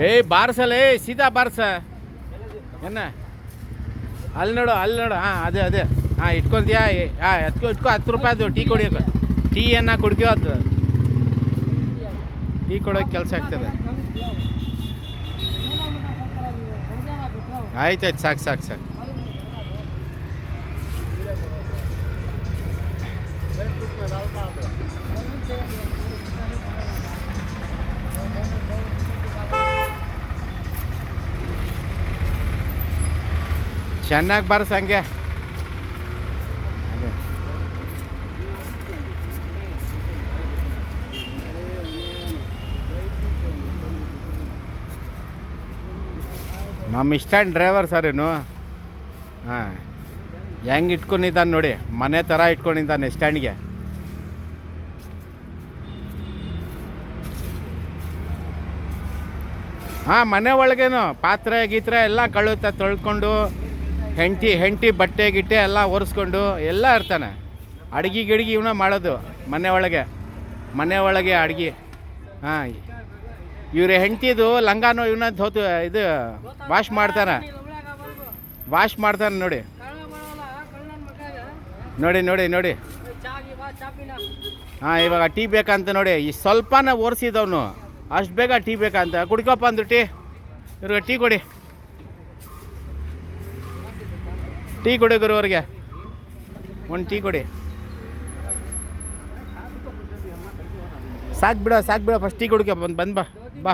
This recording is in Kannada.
ಏಯ್ ಬಾರ್ಸಲ್ಲ, ಸೀದಾ ಬಾರ್ಸ ಏನ ಅಲ್ಲಿ ನೋಡು ಹಾಂ ಅದೇ ಹಾಂ ಇಟ್ಕೊತೀಯಾ? ಹಾಂ ಇಟ್ಕೊ 10 ರೂಪಾಯಿದು ಟೀ ಕುಡಿಯೋಕೆ. ಟೀಯನ್ನು ಕುಡ್ಕೋ, ಅದು ಟೀ ಕೊಡೋಕೆ ಕೆಲಸ ಆಗ್ತದೆ. ಆಯ್ತಾಯ್ತು, ಸಾಕು. ಚೆನ್ನಾಗಿ ಬಾರ್ಸ ಹಂಗೆ. ನಮ್ಮ ಇಷ್ಟಂಡ್ ಡ್ರೈವರ್ ಸರ್ ಏನು. ಹಾಂ, ಹೆಂಗೆ ಇಟ್ಕೊಂಡಿದ್ದಾನೆ ನೋಡಿ, ಮನೆ ಥರ ಇಟ್ಕೊಂಡಿದ್ದಾನೆ ಸ್ಟ್ಯಾಂಡ್ಗೆ. ಹಾಂ, ಮನೆ ಒಳಗೇನು ಪಾತ್ರೆ ಗೀತ್ರೆ ಎಲ್ಲ ಕಳುತ್ತೆ ತೊಳ್ಕೊಂಡು, ಹೆಂಡತಿ ಬಟ್ಟೆ ಗಿಟ್ಟೆ ಎಲ್ಲ ಒರೆಸ್ಕೊಂಡು ಎಲ್ಲ ಇರ್ತಾನೆ. ಅಡ್ಗೆ ಗಿಡ್ಗಿ ಇವನ ಮಾಡೋದು ಮನೆ ಒಳಗೆ ಅಡ್ಗೆ. ಹಾಂ, ಇವ್ರ ಹೆಂಡತಿದು ಲಂಗಾನು ಇವನ ಧೋತು ಇದು ವಾಶ್ ಮಾಡ್ತಾನೆ ನೋಡಿ. ಹಾಂ, ಇವಾಗ ಟೀ ಬೇಕಂತ ನೋಡಿ, ಈ ಸ್ವಲ್ಪನ ಒರೆಸಿದವನು ಅಷ್ಟು ಬೇಗ ಟೀ ಬೇಕಂತ. ಕುಡ್ಕೊಪ್ಪ ಅಂದ್ರು ಟೀ. ಇವ್ರಿಗೆ ಟೀ ಕೊಡಿ ಗುರು, ಅವ್ರಿಗೆ ಒಂದು ಟೀ ಕೊಡಿ. ಸಾಕು ಬಿಡ ಫಸ್ಟ್ ಟೀ ಕುಡ್ಕೊ. ಬಂದು ಬಾ